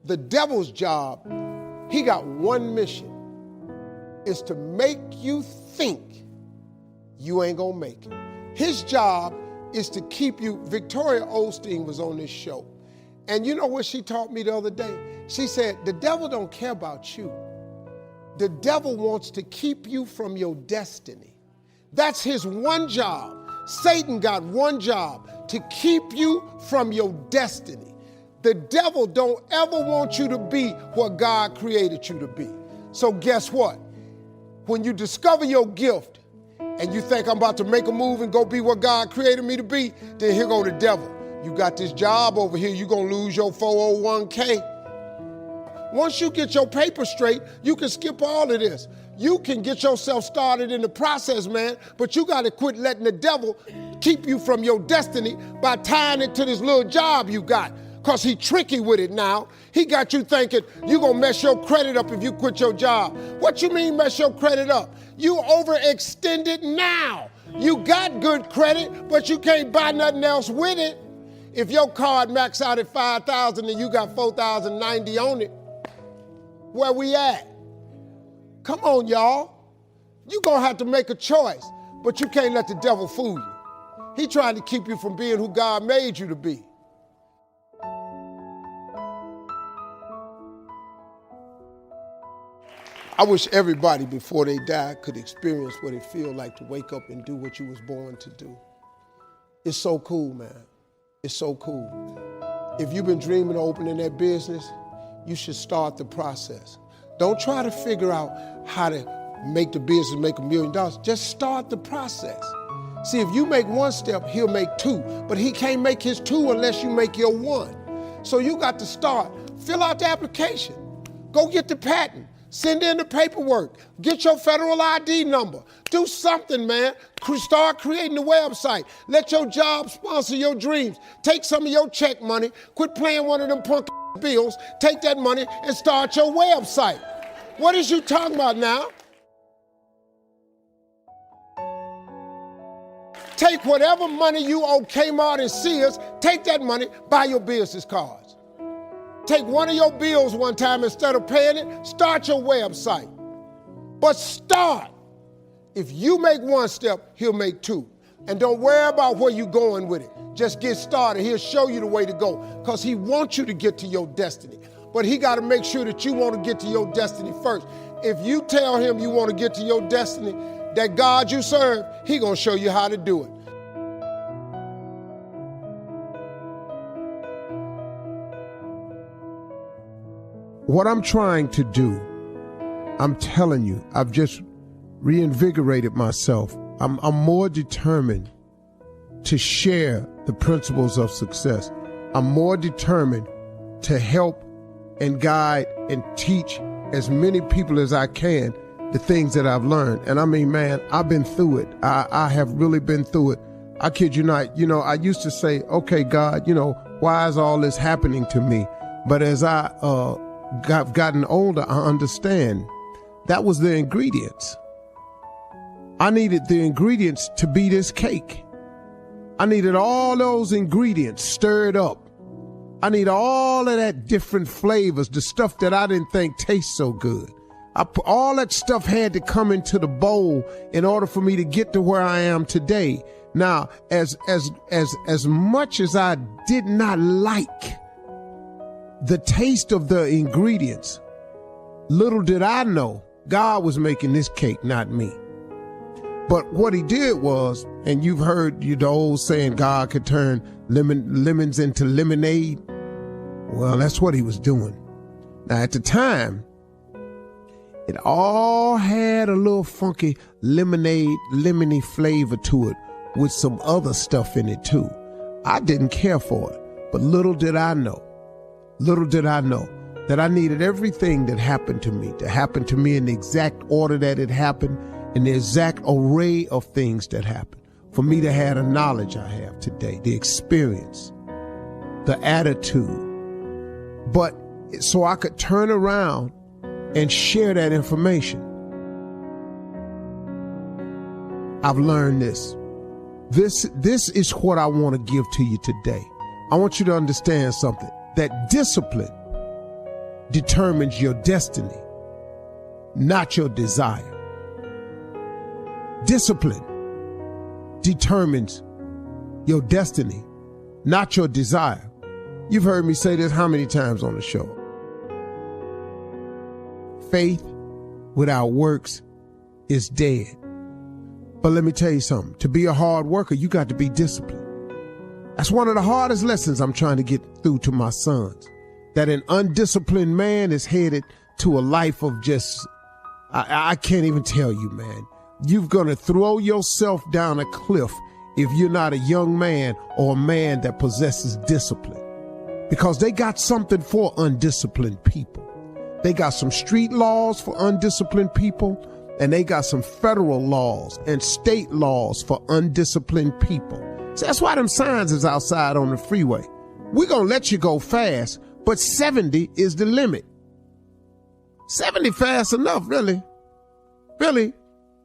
The devil's job, he got one mission, is to make you think you ain't gonna make it. His job is to keep you. Victoria Osteen was on this show. And you know what she taught me the other day? She said, the devil don't care about you. The devil wants to keep you from your destiny. That's his one job. Satan got one job, to keep you from your destiny. The devil don't ever want you to be what God created you to be. So guess what? When you discover your gift and you think I'm about to make a move and go be what God created me to be, then here go the devil. You got this job over here, you're going to lose your 401k. Once you get your paper straight, you can skip all of this. You can get yourself started in the process, man, but you got to quit letting the devil keep you from your destiny by tying it to this little job you got, because he tricky with it now. He got you thinking you're going to mess your credit up if you quit your job. What you mean mess your credit up? You overextended now. You got good credit, but you can't buy nothing else with it. If your card max out at $5,000 and you got $4,090 on it, where we at? Come on, y'all. You're going to have to make a choice, but you can't let the devil fool you. He trying to keep you from being who God made you to be. I wish everybody before they die could experience what it feels like to wake up and do what you was born to do. It's so cool, man. It's so cool. If you've been dreaming of opening that business, you should start the process. Don't try to figure out how to make the business make $1 million. Just start the process. See, if you make one step, he'll make two. But he can't make his two unless you make your one. So you got to start. Fill out the application. Go get the patent. Send in the paperwork. Get your federal ID number. Do something, man. Start creating a website. Let your job sponsor your dreams. Take some of your check money. Quit playing one of them punk bills. Take that money and start your website. What is you talking about now? Take whatever money you owe Kmart and Sears, take that money, buy your business cards. Take one of your bills one time, instead of paying it, start your website. But start. If you make one step, he'll make two. And don't worry about where you're going with it. Just get started. He'll show you the way to go, because he wants you to get to your destiny. But he got to make sure that you want to get to your destiny first. If you tell him you want to get to your destiny, that God you serve, he going to show you how to do it. What I'm trying to do, I'm telling you, I've just reinvigorated myself. I'm more determined to share the principles of success. I'm more determined to help and guide and teach as many people as I can the things that I've learned. And I mean, man, I've been through it. I have really been through it. I kid you not. I used to say, okay, God, why is all this happening to me? But as I gotten older, I understand that was the ingredients. I needed the ingredients to be this cake. I needed all those ingredients stirred up. I need all of that different flavors, the stuff that I didn't think tastes so good. All that stuff had to come into the bowl in order for me to get to where I am today. Now, as much as I did not like the taste of the ingredients, little did I know God was making this cake, not me. But what he did was, and you've heard the old saying, God could turn lemons into lemonade. Well, that's what he was doing. Now, at the time, it all had a little funky lemony flavor to it with some other stuff in it too. I didn't care for it, but little did I know that I needed everything that happened to me to happen to me in the exact order that it happened, in the exact array of things that happened, for me to have the knowledge I have today, the experience, the attitude, but so I could turn around and share that information. I've learned this. This is what I want to give to you today. I want you to understand something, that discipline determines your destiny, not your desire. Discipline determines your destiny, not your desire. You've heard me say this how many times on the show? Faith without works is dead. But let me tell you something. To be a hard worker, you got to be disciplined. That's one of the hardest lessons I'm trying to get through to my sons. That an undisciplined man is headed to a life of just, I can't even tell you, man. You're going to throw yourself down a cliff if you're not a young man or a man that possesses discipline. Because they got something for undisciplined people. They got some street laws for undisciplined people, and they got some federal laws and state laws for undisciplined people. So that's why them signs is outside on the freeway. We're going to let you go fast, but 70 is the limit. 70 fast enough, really. Really.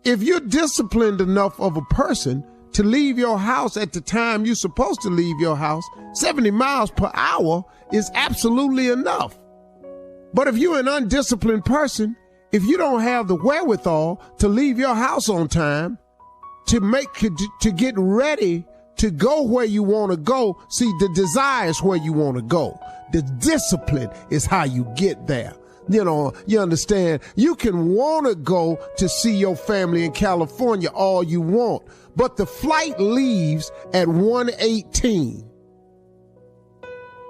If you're disciplined enough of a person to leave your house at the time you're supposed to leave your house, 70 miles per hour is absolutely enough. But if you're an undisciplined person, if you don't have the wherewithal to leave your house on time, to get ready to go where you want to go, see, the desire is where you want to go. The discipline is how you get there. You know, you understand? You can want to go to see your family in California all you want, but the flight leaves at 1:18.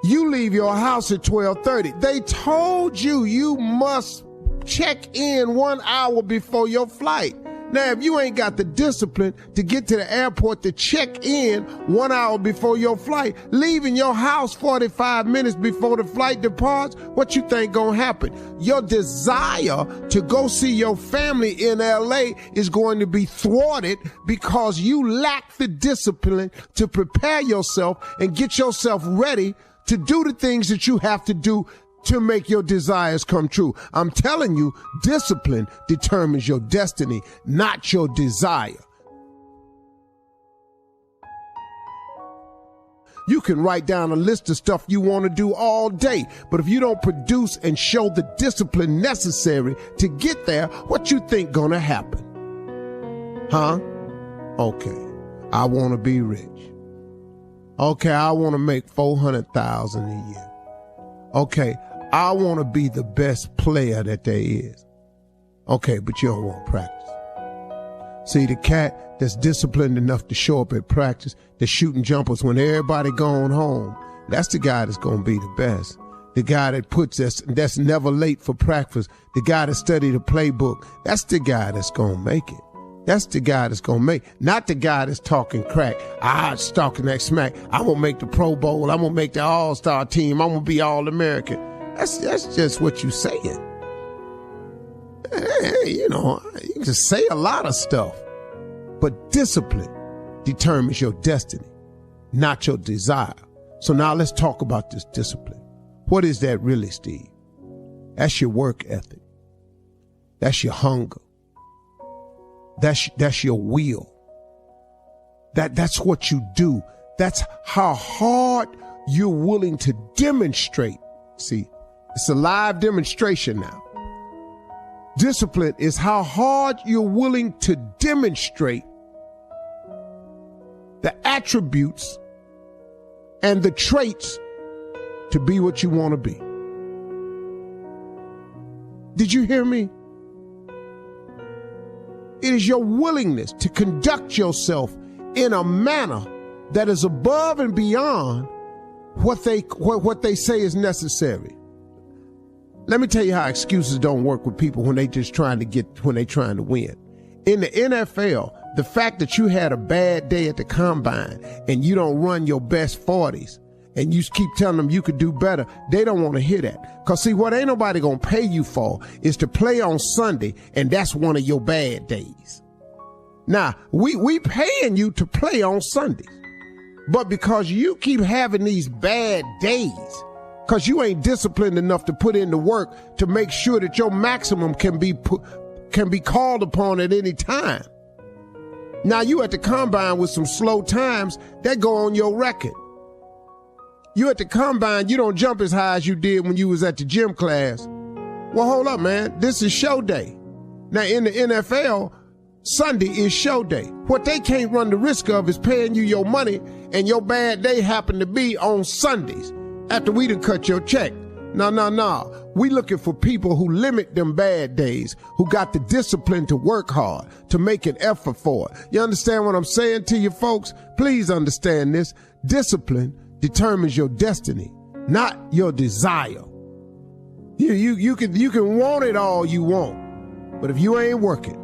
You leave your house at 12:30. They told you you must check in 1 hour before your flight. Now, if you ain't got the discipline to get to the airport to check in 1 hour before your flight, leaving your house 45 minutes before the flight departs, what you think gonna happen? Your desire to go see your family in LA is going to be thwarted because you lack the discipline to prepare yourself and get yourself ready to do the things that you have to do to make your desires come true. I'm telling you, discipline determines your destiny, not your desire. You can write down a list of stuff you want to do all day, but if you don't produce and show the discipline necessary to get there, what you think gonna happen? Huh? Okay, I want to be rich. Okay, I want to make $400,000 a year. Okay, I want to be the best player that there is. Okay, but you don't want practice. See, the cat that's disciplined enough to show up at practice, that's shooting jumpers when everybody going home, that's the guy that's going to be the best. The guy that that's never late for practice, the guy that studied the playbook, that's the guy that's going to make it. That's the guy that's going to make, not the guy that's talking crack. It's talking that smack. I'm going to make the Pro Bowl. I'm going to make the All-Star team. I'm going to be All-American. That's just what you're saying. You know, you can say a lot of stuff, but discipline determines your destiny, not your desire. So now let's talk about this discipline. What is that really, Steve? That's your work ethic. That's your hunger. That's your will. That's what you do. That's how hard you're willing to demonstrate. See, it's a live demonstration now. Discipline is how hard you're willing to demonstrate the attributes and the traits to be what you want to be. Did you hear me? It is your willingness to conduct yourself in a manner that is above and beyond what they say is necessary. Let me tell you how excuses don't work with people when they trying to win. In the NFL, the fact that you had a bad day at the combine and you don't run your best 40s and you keep telling them you could do better, they don't want to hear that. Because see, what ain't nobody going to pay you for is to play on Sunday, and that's one of your bad days. Now, we paying you to play on Sundays, but because you keep having these bad days, because you ain't disciplined enough to put in the work to make sure that your maximum can be called upon at any time. Now you at the combine with some slow times that go on your record. You at the combine, you don't jump as high as you did when you was at the gym class. Well, hold up, man. This is show day. Now, in the NFL, Sunday is show day. What they can't run the risk of is paying you your money and your bad day happen to be on Sundays after we done cut your check. No. We looking for people who limit them bad days, who got the discipline to work hard, to make an effort for it. You understand what I'm saying to you folks? Please understand this. Discipline determines your destiny, not your desire. You can want it all you want, but if you ain't working,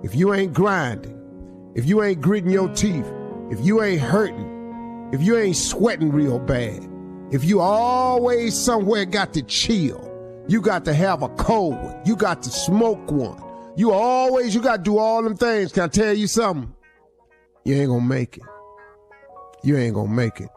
if you ain't grinding, if you ain't gritting your teeth, if you ain't hurting, if you ain't sweating real bad, if you always somewhere got to chill, you got to have a cold one, you got to smoke one, you got to do all them things. Can I tell you something? You ain't gonna make it. You ain't gonna make it.